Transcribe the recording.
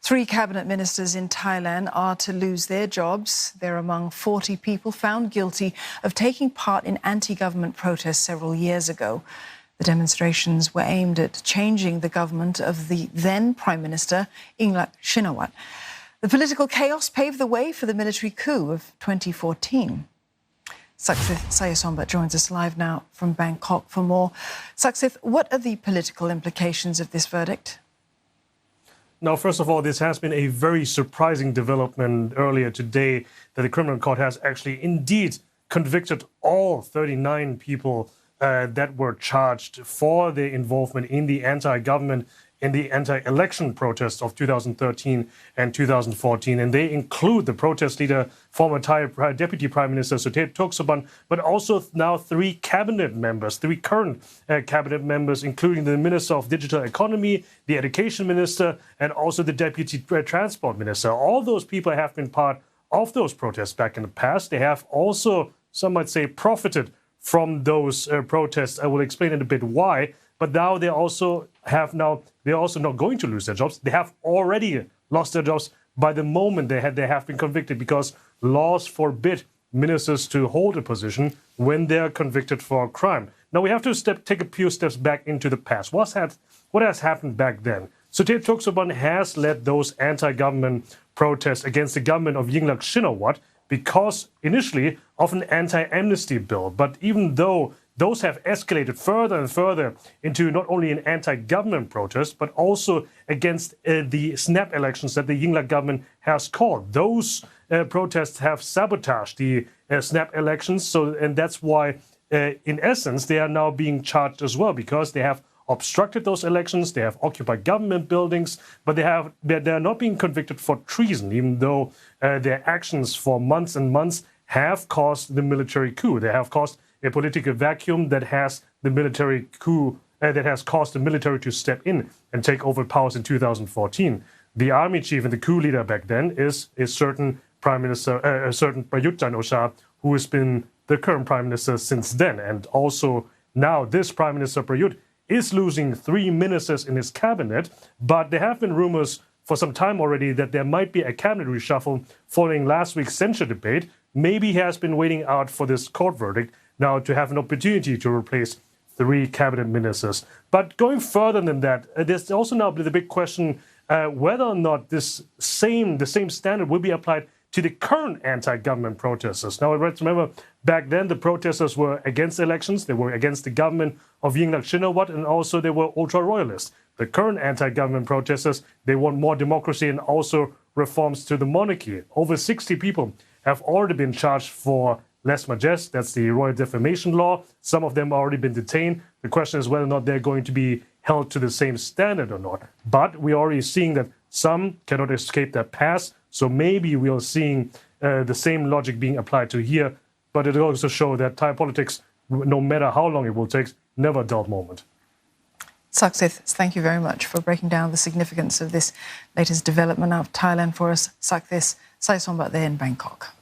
3 cabinet ministers in Thailand are to lose their jobs. They're among 40 people found guilty of taking part in anti-government protests several years ago. The demonstrations were aimed at changing the government of the then Prime Minister, Yingluck Shinawatra. The political chaos paved the way for the military coup of 2014. Saksith Sayasombat joins us live now from Bangkok for more. Saksith, what are the political implications of this verdict? Now, first of all, this has been a very surprising development earlier today that the criminal court has actually indeed convicted all 39 people that were charged for their involvement in the anti-government, in the anti-election protests of 2013 and 2014. And they include the protest leader, former Thai Deputy Prime Minister Suthep Thaugsuban, but also now 3 cabinet members, 3 current cabinet members, including the Minister of Digital Economy, the Education Minister, and also the Deputy Transport Minister. All those people have been part of those protests back in the past. They have also, some might say, profited from those protests. I will explain in a bit why. But now they're also not going to lose their jobs. They have already lost their jobs by the moment they have been convicted, because laws forbid ministers to hold a position when they are convicted for a crime. Now we have to take a few steps back into the past. What has happened back then? Suthep Thaugsuban has led those anti-government protests against the government of Yingluck Shinawatra because initially of an anti-amnesty bill. But even though those have escalated further and further into not only an anti-government protest, but also against the snap elections that the Yingluck government has called. Those protests have sabotaged the snap elections. And that's why, in essence, they are now being charged as well, because they have obstructed those elections, they have occupied government buildings, but they are not being convicted for treason, even though their actions for months and months have caused the military coup. They have caused a political vacuum that has the military coup, that has caused the military to step in and take over powers in 2014. The army chief and the coup leader back then is a certain Prime Minister, a certain Prayut Chan-o-cha, who has been the current Prime Minister since then. And also now this Prime Minister Prayut is losing 3 ministers in his cabinet, but there have been rumors for some time already that there might be a cabinet reshuffle following last week's censure debate. Maybe he has been waiting out for this court verdict now to have an opportunity to replace 3 cabinet ministers. But going further than that, there's also now the big question whether or not the same standard will be applied to the current anti-government protesters. Now, let's remember, back then the protesters were against elections, they were against the government of Yingluck Shinawatra, and also they were ultra-royalists. The current anti-government protesters, they want more democracy and also reforms to the monarchy. Over 60 people have already been charged for lèse majesté, that's the royal defamation law. Some of them have already been detained. The question is whether or not they're going to be held to the same standard or not. But we're already seeing that some cannot escape that past. So maybe we are seeing the same logic being applied to here. But it also shows that Thai politics, no matter how long it will take, never a dull moment. Saksith, thank you very much for breaking down the significance of this latest development out of Thailand for us. Saksith Sayasombat there in Bangkok.